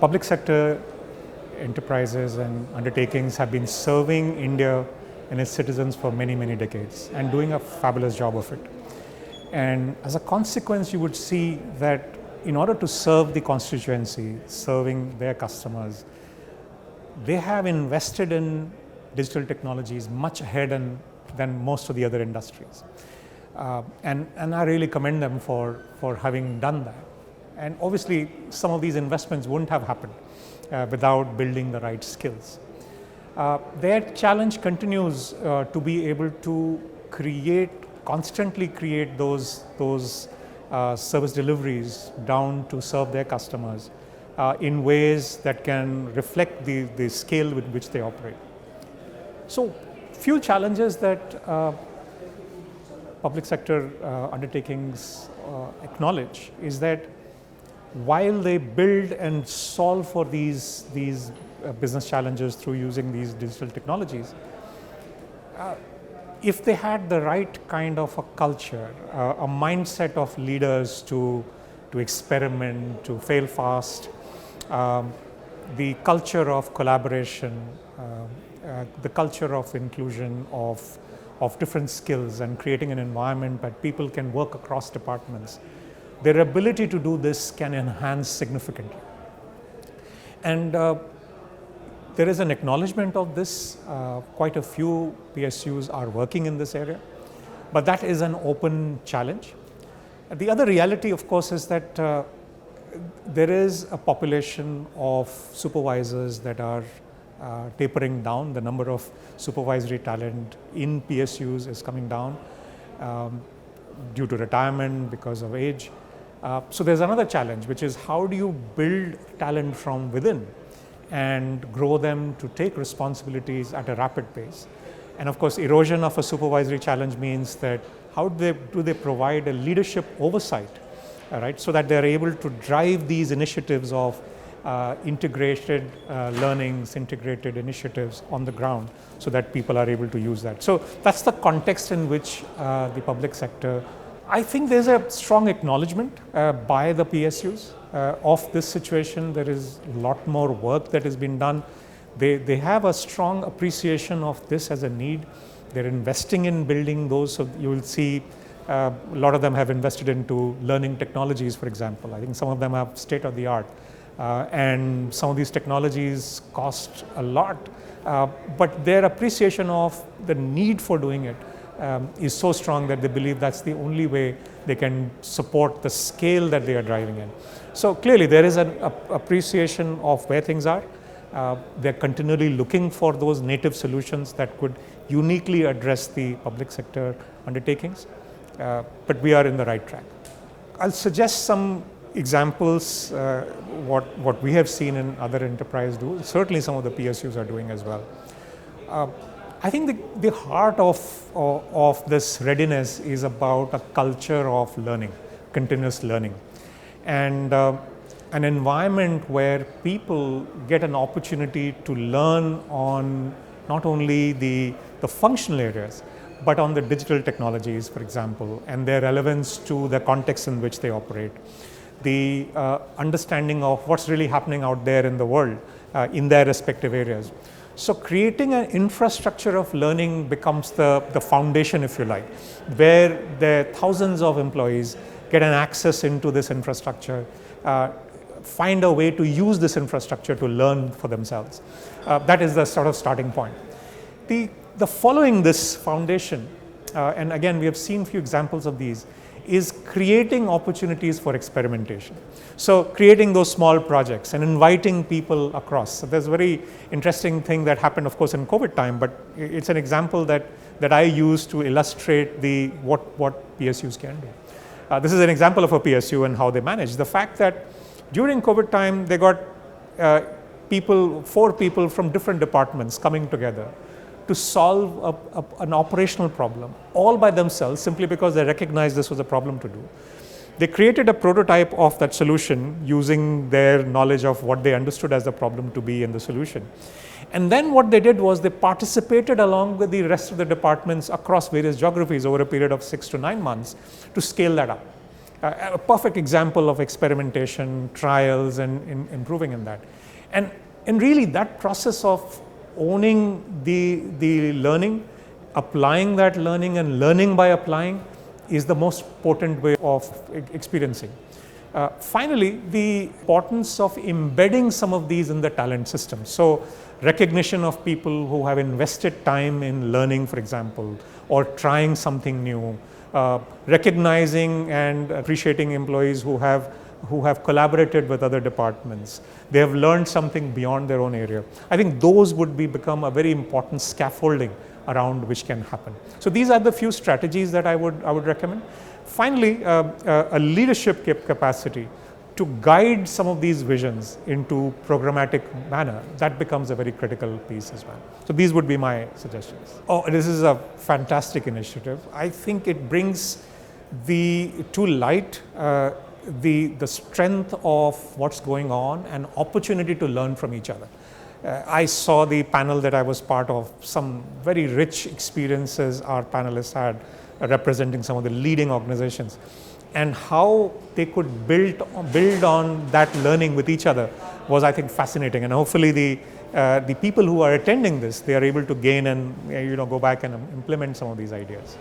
Public sector enterprises and undertakings have been serving India and its citizens for many, many decades and doing a fabulous job of it. And as a consequence, you would see that in order to serve the constituency, serving their customers, they have invested in digital technologies much ahead than most of the other industries. And I really commend them for having done that. And obviously, some of these investments wouldn't have happened without building the right skills. Their challenge continues to be able to constantly create those service deliveries down to serve their customers in ways that can reflect the scale with which they operate. So, few challenges that public sector undertakings acknowledge is that while they build and solve for these business challenges through using these digital technologies, if they had the right kind of a culture, a mindset of leaders to experiment, to fail fast, the culture of collaboration, the culture of inclusion of different skills and creating an environment that people can work across departments, their ability to do this can enhance significantly. And there is an acknowledgement of this. Quite a few PSUs are working in this area, but that is an open challenge. The other reality, of course, is that there is a population of supervisors that are tapering down. The number of supervisory talent in PSUs is coming down due to retirement, because of age. So there's another challenge, which is how do you build talent from within and grow them to take responsibilities at a rapid pace. And of course, erosion of a supervisory challenge means that how do they provide a leadership oversight, right, so that they're able to drive these initiatives of integrated learnings, integrated initiatives on the ground so that people are able to use that. So that's the context in which the public sector, I think there's a strong acknowledgement by the PSUs of this situation. There is a lot more work that has been done. They have a strong appreciation of this as a need. They're investing in building those. So you will see a lot of them have invested into learning technologies, for example. I think some of them have state of the art. And some of these technologies cost a lot, but their appreciation of the need for doing it is so strong that they believe that's the only way they can support the scale that they are driving in. So clearly there is an appreciation of where things are. They're continually looking for those native solutions that could uniquely address the public sector undertakings, but we are in the right track. I'll suggest some examples, what we have seen in other enterprises do. Certainly some of the PSUs are doing as well. I think the heart of this readiness is about a culture of learning, continuous learning, and an environment where people get an opportunity to learn on not only the functional areas, but on the digital technologies, for example, and their relevance to the context in which they operate. The understanding of what's really happening out there in the world in their respective areas. So creating an infrastructure of learning becomes the foundation, if you like, where the thousands of employees get an access into this infrastructure, find a way to use this infrastructure to learn for themselves. That is the sort of starting point. The following this foundation, and again we have seen few examples of these, is creating opportunities for experimentation. So creating those small projects and inviting people across. So there's a very interesting thing that happened, of course, in COVID time, but it's an example that I use to illustrate what PSUs can do. This is an example of a PSU and how they manage. The fact that during COVID time, they got 4 people from different departments coming together to solve an operational problem all by themselves, simply because they recognized this was a problem to do. They created a prototype of that solution using their knowledge of what they understood as the problem to be and the solution. And then what they did was they participated along with the rest of the departments across various geographies over a period of 6 to 9 months to scale that up. A perfect example of experimentation, trials, and improving in that. And really that process of owning the learning, applying that learning, and learning by applying is the most potent way of experiencing. Finally, the importance of embedding some of these in the talent system. So recognition of people who have invested time in learning, for example, or trying something new, recognizing and appreciating employees who have collaborated with other departments. They have learned something beyond their own area. I think those would become a very important scaffolding around which can happen. So these are the few strategies that I would recommend. Finally, a leadership capacity to guide some of these visions into programmatic manner, that becomes a very critical piece as well. So these would be my suggestions. Oh, this is a fantastic initiative. I think it brings to light the strength of what's going on and opportunity to learn from each other. I saw the panel that I was part of, some very rich experiences our panelists had representing some of the leading organizations, and how they could build on that learning with each other was, I think, fascinating. And hopefully the people who are attending this, they are able to gain and go back and implement some of these ideas.